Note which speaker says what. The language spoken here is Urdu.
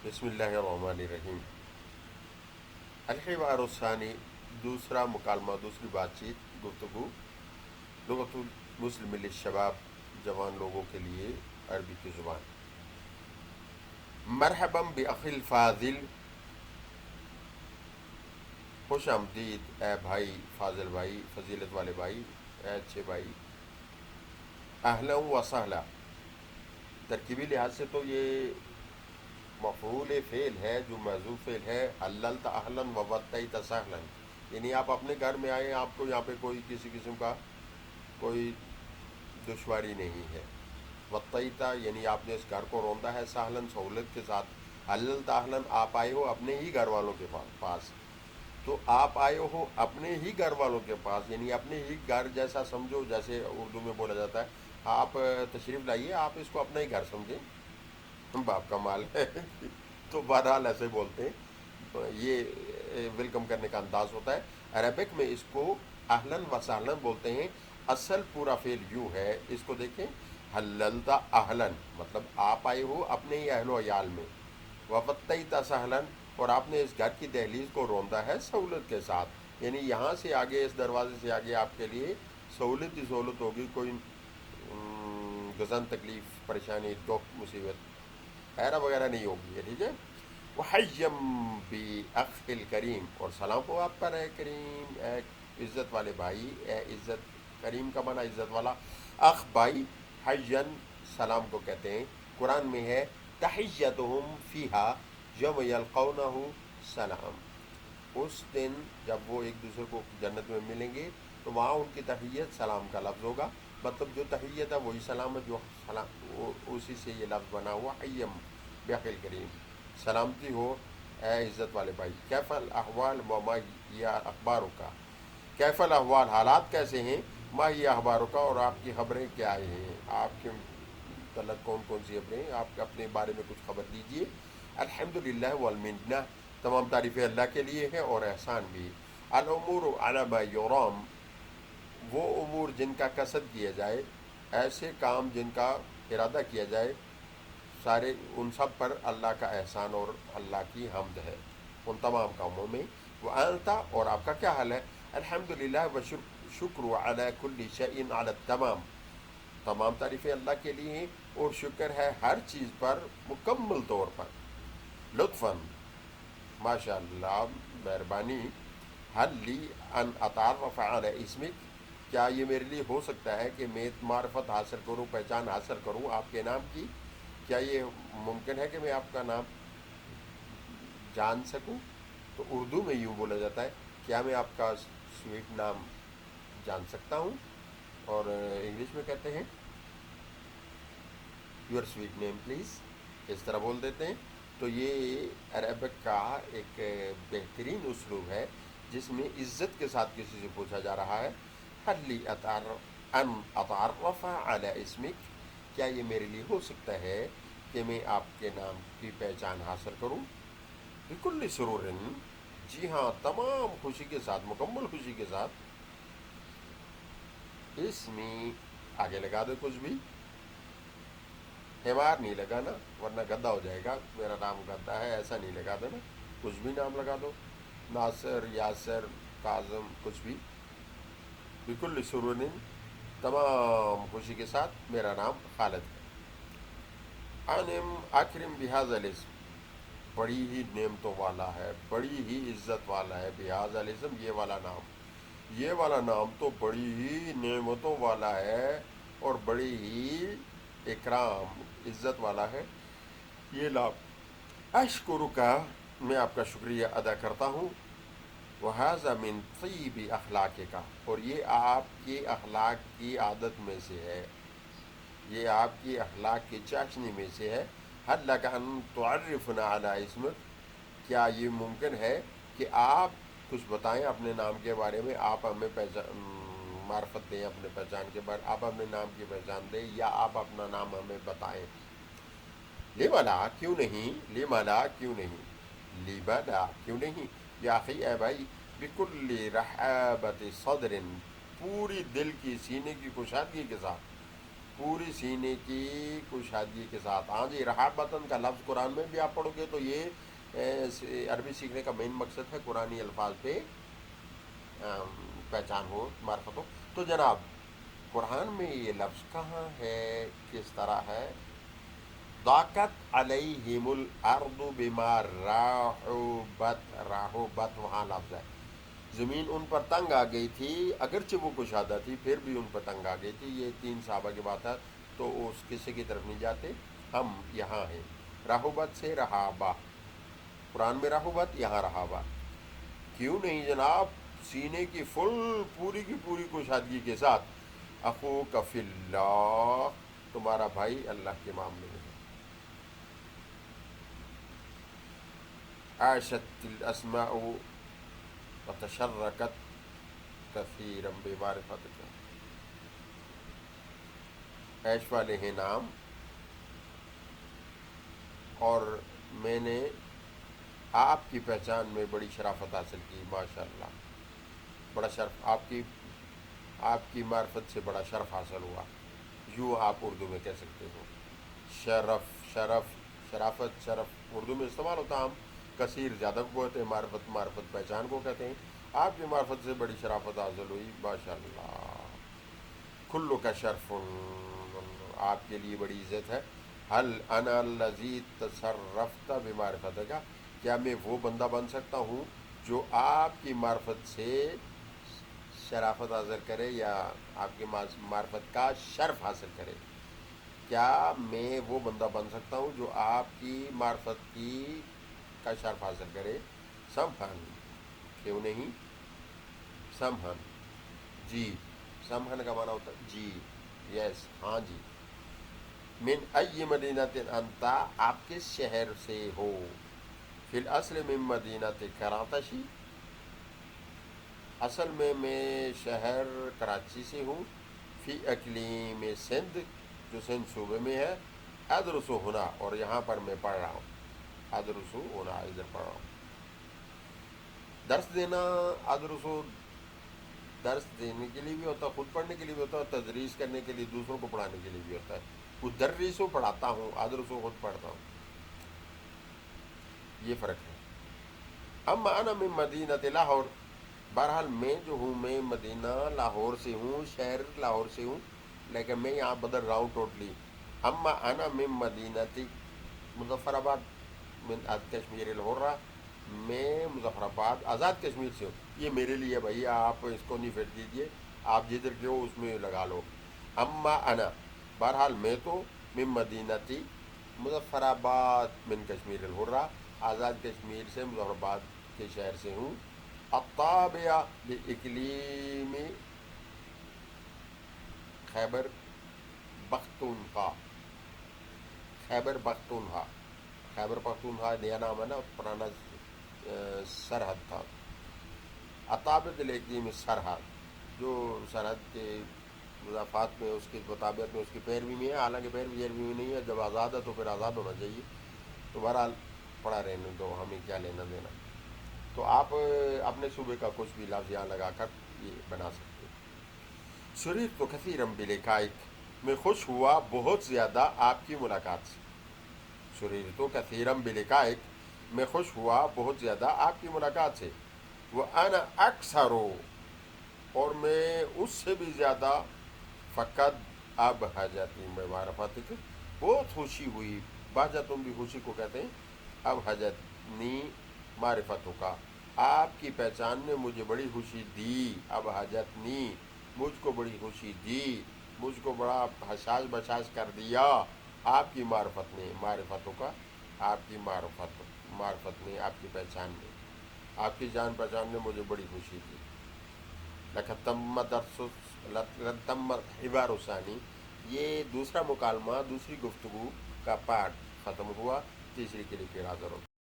Speaker 1: بسم اللہ الرحمن الرحیم۔ الحوار الثانی، دوسرا مکالمہ، دوسری بات چیت، گفتگو، لغت المسلم للشباب، جوان لوگوں کے لیے عربی کی زبان۔ مرحبا بأخی الفاضل، خوش آمدید اے بھائی فاضل بھائی، فضیلت والے بھائی، اے اچھے بھائی۔ اہلا و سہلا، ترکیبی لحاظ سے تو یہ مفعول فعل ہے جو محذوف فعل ہے۔ حللت اہلا و وطیت سہلا، یعنی آپ اپنے گھر میں آئیں، آپ کو یہاں پہ کوئی کسی قسم کا کوئی دشواری نہیں ہے۔ وطیتا یعنی آپ نے اس گھر کو روندا ہے، سہلن سہولت کے ساتھ۔ حللت اہلا، آپ آئے ہو اپنے ہی گھر والوں کے پاس، تو آپ آئے ہو اپنے ہی گھر والوں کے پاس، یعنی اپنے ہی گھر جیسا سمجھو، جیسے اردو میں بولا جاتا ہے آپ تشریف لائیے، آپ اس کو اپنا ہی گھر سمجھیں، باپ کا مال ہے تو بہرحال ایسے بولتے ہیں، یہ ویلکم کرنے کا انداز ہوتا ہے۔ عربک میں اس کو اہلن و سہلن بولتے ہیں۔ اصل پورا فعل یوں ہے، اس کو دیکھیں، حللتا اہلن مطلب آپ آئے ہو اپنے ہی اہل و عیال میں، وفتیتا سہلن اور آپ نے اس گھر کی دہلیز کو روندا ہے سہولت کے ساتھ، یعنی یہاں سے آگے، اس دروازے سے آگے آپ کے لیے سہولت ہی سہولت ہوگی، کوئی گزن تکلیف پریشانی دکھ مصیبت ایرا وغیرہ نہیں ہوگی، ٹھیک ہے۔ وحیم بأخ الکریم، اور سلام ہو آپ پر اے کریم، اے عزت والے بھائی، اے عزت، کریم کا معنی عزت والا، اخ بھائی، حین سلام کو کہتے ہیں۔ قرآن میں ہے تحیتہم فیہا یوم یلقونہ سلام، اس دن جب وہ ایک دوسرے کو جنت میں ملیں گے تو وہاں ان کی تحیت سلام کا لفظ ہوگا، مطلب جو تحیت ہے وہی سلام ہے، جو سلام اسی سے یہ لفظ بنا ہوا، حیم بأخی الکریم، سلامتی ہو اے عزت والے بھائی۔ کیف الاحوال وما ہی اخباروں کا، کیف الاحوال حالات کیسے ہیں، ما ہی اخباروں کا اور آپ کی خبریں کیا ہیں، آپ کے متعلق کون کون سی خبریں ہیں، آپ اپنے بارے میں کچھ خبر دیجیے۔ الحمدللہ والمنہ، تمام تعریفیں اللہ کے لیے ہیں اور احسان بھی۔ الامور علی ما یرام، وہ امور جن کا قصد کیا جائے، ایسے کام جن کا ارادہ کیا جائے، سارے ان سب پر اللہ کا احسان اور اللہ کی حمد ہے، ان تمام کاموں میں۔ وہ انتا، اور آپ کا کیا حال ہے، الحمدللہ و شکر علی کل شیء علی التمام، تمام تعریفیں اللہ کے لیے ہیں اور شکر ہے ہر چیز پر مکمل طور پر۔ لطفاً، ماشاء اللہ، مہربانی، حل لی ان اتعرف علی اسمک، کیا یہ میرے لیے ہو سکتا ہے کہ میں معرفت حاصل کروں، پہچان حاصل کروں آپ کے نام کی، کیا یہ ممکن ہے کہ میں آپ کا نام جان سکوں؟ تو اردو میں یوں بولا جاتا ہے، کیا میں آپ کا سویٹ نام جان سکتا ہوں، اور انگلش میں کہتے ہیں یور سویٹ نیم پلیز، اس طرح بول دیتے ہیں۔ تو یہ عربک کا ایک بہترین اسلوب ہے جس میں عزت کے ساتھ کسی سے پوچھا جا رہا ہے، حل لی ان اتعرف علی اسمک، کیا یہ میرے لیے ہو سکتا ہے کہ میں آپ کے نام کی پہچان حاصل کروں؟ بکل سرور، جی ہاں، تمام خوشی کے ساتھ، مکمل خوشی کے ساتھ۔ اس میں آگے لگا دو کچھ بھی، حمار نہیں لگانا ورنہ گدا ہو جائے گا، میرا نام گدا ہے ایسا نہیں لگا دینا، کچھ بھی نام لگا دو، ناصر، یاسر، کاظم، کچھ بھی۔ بکل سرور، تمام خوشی کے ساتھ، میرا نام خالد ہے۔ انم اکرم بہذا الاسم، بڑی ہی نعمتوں والا ہے، بڑی ہی عزت والا ہے، بہذا الاسم، یہ والا نام، یہ والا نام تو بڑی ہی نعمتوں والا ہے اور بڑی ہی اکرام، عزت والا ہے یہ نام۔ اشکر کا، میں آپ کا شکریہ ادا کرتا ہوں، وہذا من طیب اخلاق کا، اور یہ آپ کی اخلاق کی عادت میں سے ہے، یہ آپ کی اخلاق کی چاشنی میں سے ہے۔ حل لک ان تعرفنا علی اسمک، کیا یہ ممکن ہے کہ آپ کچھ بتائیں اپنے نام کے بارے میں، آپ ہمیں معرفت دیں اپنے پہچان کے بارے، آپ اپنے نام کی پہچان دیں، یا آپ اپنا نام ہمیں بتائیں۔ لما لا، کیوں نہیں، لما لا، کیوں نہیں، لما لا، کیوں نہیں، یا اخی، اے بھائی، بکل رحابت صدر، پوری دل کی، سینے کی کشادگی کے ساتھ، پوری سینے کی کشادگی کے ساتھ. ہاں جی، رحابتن کا لفظ قرآن میں بھی آپ پڑھو گے تو یہ عربی سیکھنے کا مین مقصد ہے قرآنی الفاظ پہ پہچان ہو، معرفت ہو. تو جناب قرآن میں یہ لفظ کہاں ہے، کس طرح ہے؟ ضاقت علیہم الارض بما رحبت، رحبت وہاں لفظ ہے. زمین ان پر تنگ آ گئی تھی، اگرچہ وہ کشادہ تھی پھر بھی ان پر تنگ آ گئی تھی. یہ 3 صحابہ کی بات ہے، تو اس قصے کی طرف نہیں جاتے، ہم یہاں ہیں. رحبت سے رہابہ، قرآن میں رحبت، یہاں رہابہ. کیوں نہیں جناب، سینے کی پوری کی پوری کشادگی کے ساتھ. اخوک فی اللہ، تمہارا بھائی اللہ کے معاملے میں ہے. عاشت الاسماء وتشرکت کثیرا بمعرفتک، عیش والے ہیں نام، اور میں نے آپ کی پہچان میں بڑی شرافت حاصل کی. ماشاء اللہ، بڑا شرف، آپ کی معرفت سے بڑا شرف حاصل ہوا، یوں آپ اردو میں کہہ سکتے ہو. شرف، شرف، شرافت، شرف اردو میں استعمال ہوتا. ہم کثیر زیادہ کو کہتے ہیں، معرفت، معرفت پہچان کو کہتے ہیں. آپ کی معرفت سے بڑی شرافت حاصل ہوئی. ماشاء اللہ، کلو کا شرف، آپ کے لیے بڑی عزت ہے. حل انا الذی تصرفت بمعرفتک، کیا میں وہ بندہ بن سکتا ہوں جو آپ کی معرفت سے شرافت حاصل کرے، یا آپ کی معرفت کا شرف حاصل کرے؟ کیا میں وہ بندہ بن سکتا ہوں جو آپ کی معرفت کا شرف حاصل کرے؟ سمحن، کیوں نہیں؟ سمحن، جی. سمحن کا معنی ہوتا ہے جی، یس، ہاں جی. من ای مدینۃ انتا، آپ کس شہر سے ہو؟ فی الاصل من مدینۃ کراطشی، اصل میں شہر کراچی سے ہوں. فی اقلیم سندھ، جو سندھ صوبے میں ہے. ادرس ہونا، اور یہاں پر میں پڑھ رہا ہوں. ادرس ہونا، ادھر پڑھ رہا ہوں. درس دینا، ادرس، درس دینے کے لیے بھی ہوتا ہے، خود پڑھنے کے لیے بھی ہوتا ہے، تدریس کرنے کے لیے، دوسروں کو پڑھانے کے لیے بھی ہوتا ہے. ادرسو پڑھاتا ہوں، ادرسو خود پڑھتا ہوں، یہ فرق ہے. اما انا من مدینۃ لاہور، بہرحال میں جو ہوں، میں مدینہ لاہور سے ہوں، شہر لاہور سے ہوں، لیکن میں یہاں بدل رہا ہوں ٹوٹلی. اما انا من مدینۃ مظفر آباد، من کشمیر الحرہ، میں مظفر آباد آزاد کشمیر سے ہوں. یہ میرے لیے بھائی، آپ اس کو نہیں پھیر دیجیے، آپ جدھر کے ہو اس میں لگا لو. اما انا، بہرحال میں تو، من مدینتی مظفر آباد، من کشمیر الحرہ، آزاد کشمیر سے، مظفر آباد کے شہر سے ہوں. الطابع لاقلیم خیبر پختونخوا، خیبر پختونخوا، خیبر پختونخوا نیا نام ہے نا، پرانا سرحد تھا. اطابق الاقلیم، سرحد، جو سرحد کے مضافات میں، اس کے مطابق میں، اس کی پیروی میں ہے. حالانکہ پیروی میں نہیں ہے، جب آزاد ہے تو پھر آزاد ہونا چاہیے. تو بہرحال پڑا رہنے دو، ہمیں کیا لینا دینا. تو آپ اپنے صوبے کا کچھ بھی لفظ یہاں لگا کر یہ بنا سکتے. سررت کثیرا بلقائک، میں خوش ہوا بہت زیادہ آپ کی ملاقات سے. سررت کثیرا بلقائک، میں خوش ہوا بہت زیادہ آپ کی ملاقات سے. وانا اکثر، اور میں اس سے بھی زیادہ، فقط اب حاجتی میں معرفتک، بہت خوشی ہوئی. بہجتم بھی خوشی کو کہتے ہیں. اب حاجتنی معرفتوں کا، آپ کی پہچان نے مجھے بڑی خوشی دی. اب حاجتنی، مجھ کو بڑی خوشی دی، مجھ کو بڑا حساس بساس کر دیا آپ کی معرفت نے. معرفتوں کا، آپ کی معرفت نے، آپ کی پہچان نے، آپ کی جان پہچان نے مجھے بڑی خوشی دی. تم حوار ثانی، یہ دوسرا مکالمہ، دوسری گفتگو کا پارٹ ختم ہوا. تیسری کے لیے پھر حاضر ہوتا